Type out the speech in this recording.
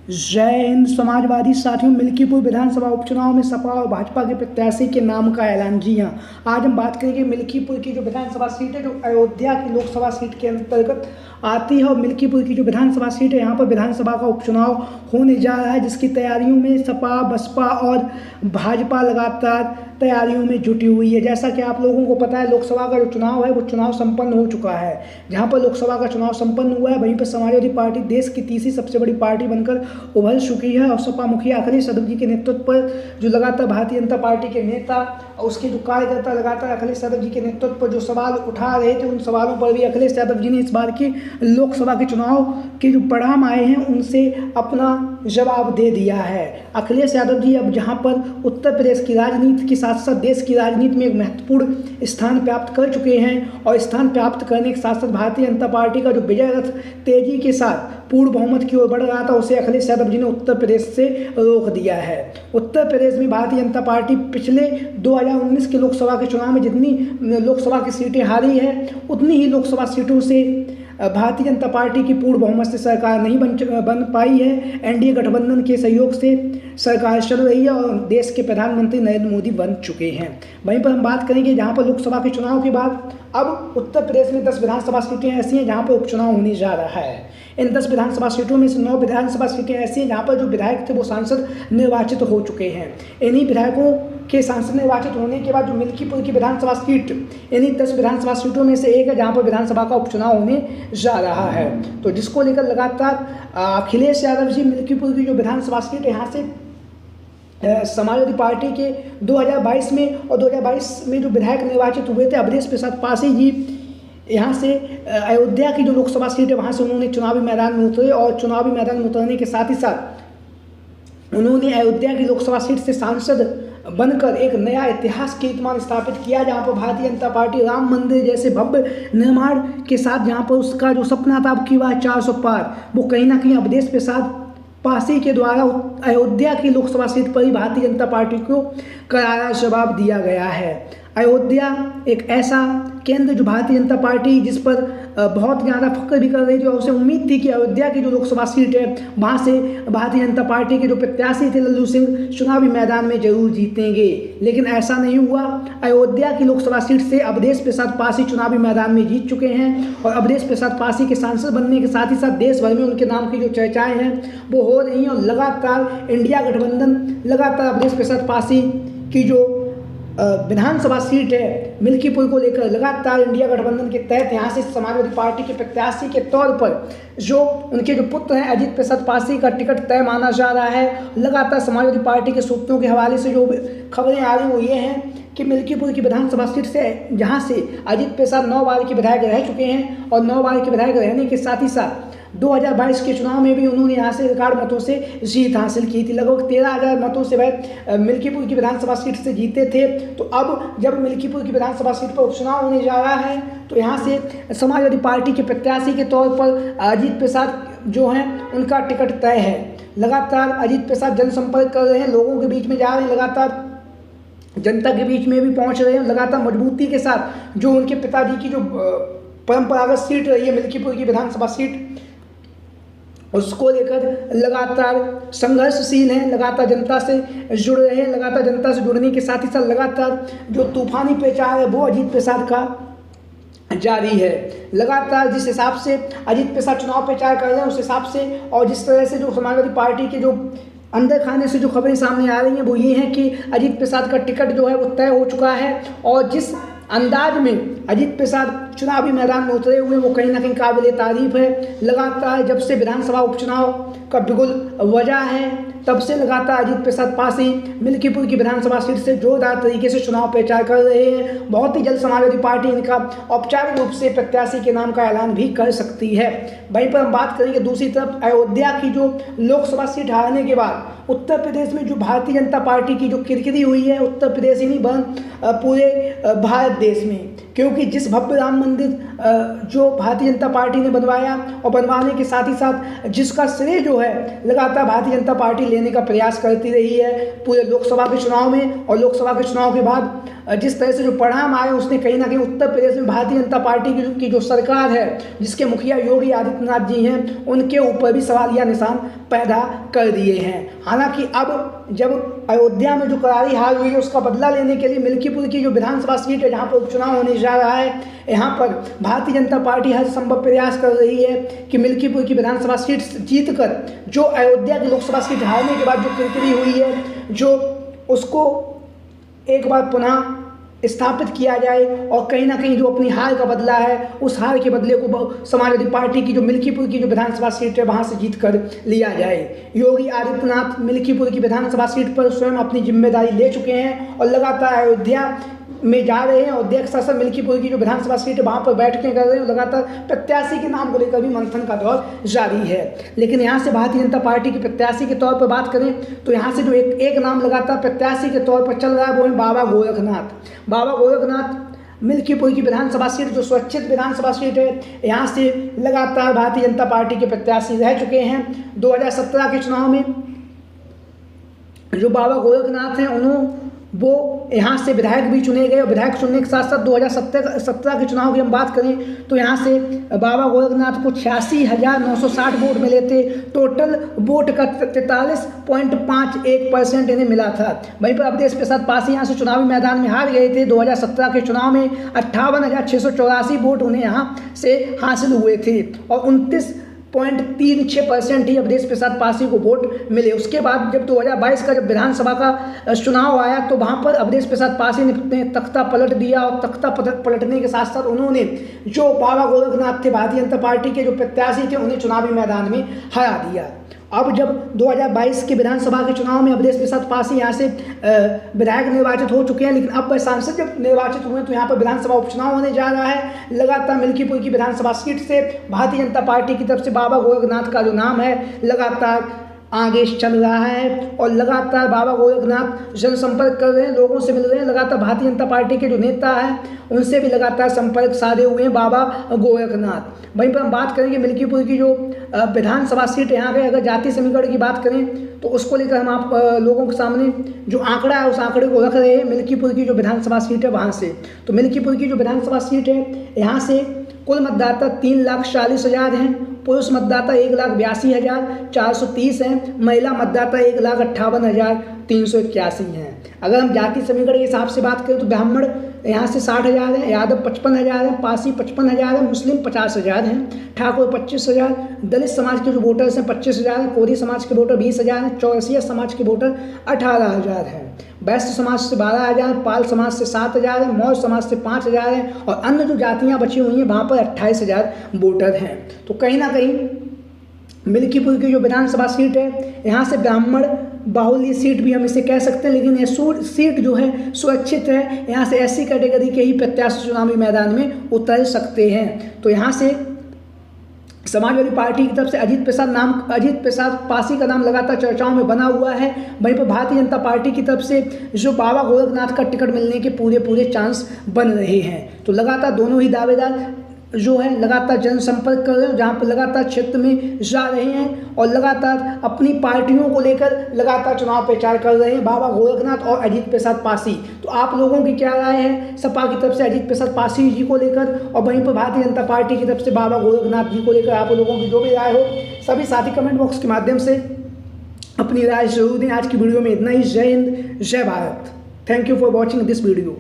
जय हिंद। समाजवादी साथियों, मिल्कीपुर विधानसभा उपचुनाव में सपा और भाजपा के प्रत्याशी के नाम का ऐलान। जी हाँ, आज हम बात करेंगे मिल्कीपुर की जो विधानसभा सीट है, जो अयोध्या की लोकसभा सीट के अंतर्गत आती है। और मिल्कीपुर की जो विधानसभा सीट है, यहाँ पर विधानसभा का उपचुनाव होने जा रहा है, जिसकी तैयारियों में सपा, बसपा और भाजपा लगातार तैयारियों में जुटी हुई है। जैसा कि आप लोगों को पता है, लोकसभा का जो चुनाव है वो चुनाव संपन्न हो चुका है। जहाँ पर लोकसभा का चुनाव संपन्न हुआ है, वहीं पर समाजवादी पार्टी देश की तीसरी सबसे बड़ी पार्टी बनकर उभर चुकी है। और सपा मुखिया अखिलेश यादव जी के नेतृत्व पर जो लगातार भारतीय जनता पार्टी के नेता और उसके जो कार्यकर्ता लगातार अखिलेश यादव जी के नेतृत्व पर जो सवाल उठा रहे थे, उन सवालों पर भी अखिलेश यादव जी ने इस बार की लोकसभा के चुनाव के जो परिणाम आए हैं उनसे अपना जवाब दे दिया है। अखिलेश यादव जी अब जहां पर उत्तर प्रदेश की राजनीति के साथ साथ देश की राजनीति में एक महत्वपूर्ण स्थान प्राप्त कर चुके हैं, और स्थान प्राप्त करने के साथ साथ भारतीय जनता पार्टी का जो विजय रथ तेजी के साथ पूर्ण बहुमत की ओर बढ़ रहा था, उसे अखिलेश यादव जी ने उत्तर प्रदेश से रोक दिया है। उत्तर प्रदेश में भारतीय जनता पार्टी पिछले 2019 के लोकसभा के चुनाव में जितनी लोकसभा की सीटें हारी है, उतनी ही लोकसभा सीटों से भारतीय जनता पार्टी की पूर्ण बहुमत से सरकार नहीं बन पाई है। एनडीए गठबंधन के सहयोग से सरकार चल रही है और देश के प्रधानमंत्री नरेंद्र मोदी बन चुके हैं। वहीं पर हम बात करेंगे जहां पर लोकसभा के चुनाव के बाद अब उत्तर प्रदेश में 10 विधानसभा सीटें ऐसी हैं जहां पर उपचुनाव होने जा रहा है। इन 10 विधानसभा सीटों में से 9 विधानसभा सीटें ऐसी हैं जहां पर जो विधायक थे वो सांसद निर्वाचित हो चुके हैं। इन्हीं विधायकों के सांसद निर्वाचित होने के बाद जो मिल्कीपुर की विधानसभा सीट, इन्हीं 10 विधानसभा सीटों में से एक है जहां पर विधानसभा का उपचुनाव होने जा रहा है। तो जिसको लेकर लगातार अखिलेश यादव जी मिल्कीपुर की जो विधानसभा सीट है, यहाँ से समाजवादी पार्टी के 2022 में और 2022 में जो विधायक निर्वाचित हुए थे अवधेश प्रसाद पासी जी, यहाँ से अयोध्या की जो लोकसभा सीट है वहाँ से उन्होंने चुनावी मैदान में उतरे, और चुनावी मैदान में उतरने के साथ ही साथ उन्होंने अयोध्या की लोकसभा सीट से सांसद बनकर एक नया इतिहास कीर्तिमान स्थापित किया, जहाँ पर भारतीय जनता पार्टी राम मंदिर जैसे भव्य निर्माण के साथ जहाँ पर उसका जो सपना था अब की बार 400 पार, वो कहीं ना कहीं अवधेश प्रसाद पासी के द्वारा अयोध्या की लोकसभा सीट पर ही भारतीय जनता पार्टी को करारा जवाब दिया गया है। अयोध्या एक ऐसा केंद्र जो भारतीय जनता पार्टी जिस पर बहुत ज़्यादा फख्र भी कर रही थी, और उसे उम्मीद थी कि अयोध्या की जो लोकसभा सीट है वहाँ से भारतीय जनता पार्टी के जो प्रत्याशी थे लल्लू सिंह चुनावी मैदान में जरूर जीतेंगे, लेकिन ऐसा नहीं हुआ। अयोध्या की लोकसभा सीट से अवधेश प्रसाद पासी चुनावी मैदान में जीत चुके हैं, और अवधेश प्रसाद पासी के सांसद बनने के साथ ही साथ देश भर में उनके नाम की जो चर्चाएँ हैं वो हो रही हैं। और लगातार इंडिया गठबंधन लगातार अवधेश प्रसाद पासी की जो विधानसभा सीट है मिल्कीपुर को लेकर लगातार इंडिया गठबंधन के तहत यहाँ से समाजवादी पार्टी के प्रत्याशी के तौर पर जो उनके जो पुत्र हैं अजीत प्रसाद पासी का टिकट तय माना जा रहा है। लगातार समाजवादी पार्टी के सूत्रों के हवाले से जो खबरें आ रही वो ये हैं कि मिल्कीपुर की विधानसभा सीट से जहाँ से अजीत प्रसाद 9 बार के विधायक रह चुके हैं, और 9 बार के विधायक रहने के साथ ही साथ 2022 के चुनाव में भी उन्होंने यहाँ से रिकॉर्ड मतों से जीत हासिल की थी। लगभग 13,000 मतों से वह मिल्कीपुर की विधानसभा सीट से जीते थे। तो अब जब मिल्कीपुर की विधानसभा सीट पर उपचुनाव होने जा रहा है, तो यहाँ से समाजवादी पार्टी के प्रत्याशी के तौर पर अजीत प्रसाद जो हैं उनका टिकट तय है। लगातार अजीत प्रसाद जनसंपर्क कर रहे हैं, लोगों के बीच में जा रहे हैं, लगातार जनता के बीच में भी पहुँच रहे हैं। लगातार मजबूती के साथ जो उनके पिताजी की जो परंपरागत सीट रही है मिल्कीपुर की विधानसभा सीट, उसको लेकर लगातार संघर्षशील हैं, लगातार जनता से जुड़ रहे हैं। लगातार जनता से जुड़ने के साथ ही साथ लगातार जो तूफानी प्रचार है वो अजीत प्रसाद का जारी है। लगातार जिस हिसाब से अजीत प्रसाद चुनाव प्रचार कर रहे हैं उस हिसाब से, और जिस तरह से जो समाजवादी पार्टी के जो अंदर खाने से जो खबरें सामने आ रही हैं वो ये हैं कि अजीत प्रसाद का टिकट जो है वो तय हो चुका है, और जिस अंदाज में अजीत प्रसाद चुनावी मैदान में उतरे हुए वो कहीं ना कहीं काबिल तारीफ है। लगातार जब से विधानसभा उपचुनाव का बिगुल वजह है तब से लगातार अजीत प्रसाद पासी मिल्कीपुर की विधानसभा सीट से जोरदार तरीके से चुनाव प्रचार कर रहे हैं। बहुत ही जल्द समाजवादी पार्टी इनका औपचारिक रूप से प्रत्याशी के नाम का ऐलान भी कर सकती है। वहीं पर हम बात करेंगे दूसरी तरफ अयोध्या की जो लोकसभा सीट हारने के बाद उत्तर प्रदेश में जो भारतीय जनता पार्टी की जो किरकिरी हुई है, उत्तर प्रदेश ही नहीं पूरे भारत देश में, क्योंकि जिस भव्य राम मंदिर जो भारतीय जनता पार्टी ने बनवाया और बनवाने के साथ ही साथ जिसका श्रेय जो है लगातार भारतीय जनता पार्टी लेने का प्रयास करती रही है पूरे लोकसभा के चुनाव में, और लोकसभा के चुनाव के बाद जिस तरह से जो परिणाम आए उसने कहीं ना कहीं उत्तर प्रदेश में भारतीय जनता पार्टी की जो सरकार है, जिसके मुखिया योगी आदित्यनाथ जी हैं, उनके ऊपर भी सवालिया निशान पैदा कर दिए हैं। हालांकि अब जब अयोध्या में जो करारी हार हुई है उसका बदला लेने के लिए मिल्कीपुर की जो विधानसभा सीट है जहां पर उपचुनाव होने जा रहा है, यहाँ पर भारतीय जनता पार्टी हर संभव प्रयास कर रही है कि मिल्कीपुर की विधानसभा सीट जीतकर जो अयोध्या की लोकसभा सीट हारने के बाद जो किरकिरी हुई है, जो उसको एक बार पुनः स्थापित किया जाए और कहीं ना कहीं जो अपनी हार का बदला है उस हार के बदले को समाजवादी पार्टी की जो मिल्कीपुर की जो विधानसभा सीट है वहां से जीत कर लिया जाए। योगी आदित्यनाथ मिल्कीपुर की विधानसभा सीट पर स्वयं अपनी जिम्मेदारी ले चुके हैं और लगातार अयोध्या में जा रहे हैं। अध्यक्ष शासन मिल्कीपुर की जो विधानसभा सीट है वहाँ पर बैठकें कर रहे हैं। लगातार प्रत्याशी के नाम को लेकर भी मंथन का दौर जारी है। लेकिन यहाँ से भारतीय जनता पार्टी के प्रत्याशी के तौर पर बात करें तो यहाँ से जो एक नाम लगातार प्रत्याशी के तौर पर चल रहा है वो है बाबा गोरखनाथ। बाबा गोरखनाथ मिल्कीपुर की विधानसभा सीट जो सुरक्षित विधानसभा सीट है, यहाँ से लगातार भारतीय जनता पार्टी के प्रत्याशी रह चुके हैं। 2017 के चुनाव में जो बाबा गोरखनाथ हैं वो यहाँ से विधायक भी चुने गए और विधायक चुनने के साथ साथ 2017 के चुनाव की हम बात करें तो यहाँ से बाबा गोरखनाथ को 86,960 वोट मिले थे। टोटल वोट का 43.51% इन्हें मिला था। वहीं पर अवधेश प्रसाद पासी यहाँ से चुनावी मैदान में हार गए थे। 2017 के चुनाव में 58,684 वोट उन्हें यहाँ से हासिल हुए थे और 29.36% ही अवधेश प्रसाद पासी को वोट मिले। उसके बाद जब 2022 का जब विधानसभा का चुनाव आया तो वहाँ पर अवधेश प्रसाद पासी ने तख्ता पलट दिया और तख्ता पलटने के साथ साथ उन्होंने जो बाबा गोरखनाथ थे भारतीय जनता पार्टी के जो प्रत्याशी थे उन्हें चुनावी मैदान में हरा दिया। अब जब 2022 के विधानसभा के चुनाव में अवधेश प्रसाद पासी यहाँ से विधायक निर्वाचित हो चुके हैं, लेकिन अब वह सांसद जब निर्वाचित हुए तो यहाँ पर विधानसभा उपचुनाव होने जा रहा है। लगातार मिल्कीपुर की विधानसभा सीट से भारतीय जनता पार्टी की तरफ से बाबा गोरखनाथ का जो नाम है लगातार आगे चल रहा है और लगातार बाबा गोरखनाथ जनसंपर्क कर रहे हैं, लोगों से मिल रहे हैं। लगातार भारतीय जनता पार्टी के जो नेता हैं उनसे भी लगातार संपर्क साधे हुए हैं बाबा गोरखनाथ। वहीं पर हम बात करेंगे मिल्कीपुर की जो विधानसभा सीट यहाँ के अगर जाति समीकरण की बात करें तो उसको लेकर हम आप लोगों के सामने जो आंकड़ा है उस आंकड़े को रख रहे हैं मिल्कीपुर की जो विधानसभा सीट है वहाँ से। तो मिल्कीपुर की जो विधानसभा सीट है यहाँ से कुल मतदाता 3,40,000 हैं, पुरुष मतदाता 1,82,430 हैं, महिला मतदाता 1,58,381 हैं। अगर हम जाति समीकरण के हिसाब से बात करें तो ब्राह्मण यहाँ से 60,000 हैं, यादव 55,000 हैं, पासी 55,000 हैं, मुस्लिम 50,000 हैं, ठाकुर 25,000, दलित समाज के जो वोटर्स हैं 25,000 हैं, कोरी समाज के वोटर 20,000 हैं, चौरसिया समाज के वोटर 18,000 हैं, वैश्य समाज से 12,000, पाल समाज से 7,000 है, मौर्य समाज से 5,000 है और अन्य जो जातियाँ बची हुई हैं वहाँ पर 28,000 वोटर हैं। तो कहीं ना कहीं मिल्कीपुर की जो विधानसभा सीट है यहाँ से ब्राह्मण बाहुल्य सीट भी हम इसे कह सकते हैं, लेकिन ये सीट जो है सुरक्षित है। यहाँ से एससी कैटेगरी के ही प्रत्याशी चुनावी मैदान में उतर सकते हैं। तो यहाँ से समाजवादी पार्टी की तरफ से अजीत प्रसाद पासी का नाम लगातार चर्चाओं में बना हुआ है। वहीं पर भारतीय जनता पार्टी की तरफ से जो बाबा गोरखनाथ का टिकट मिलने के पूरे चांस बन रहे हैं। तो लगातार दोनों ही दावेदार जो है लगातार जनसंपर्क कर रहे हैं, जहाँ पर लगातार क्षेत्र में जा रहे हैं और लगातार अपनी पार्टियों को लेकर लगातार चुनाव प्रचार कर रहे हैं बाबा गोरखनाथ और अजीत प्रसाद पासी। तो आप लोगों की क्या राय है सपा की तरफ से अजीत प्रसाद पासी जी को लेकर और वहीं पर भारतीय जनता पार्टी की तरफ से बाबा गोरखनाथ जी को लेकर आप लोगों की जो भी राय हो सभी साथी कमेंट बॉक्स के माध्यम से अपनी राय जरूर दें। आज की वीडियो में इतना ही। जय हिंद, जय Bharat. Thank you for watching this video.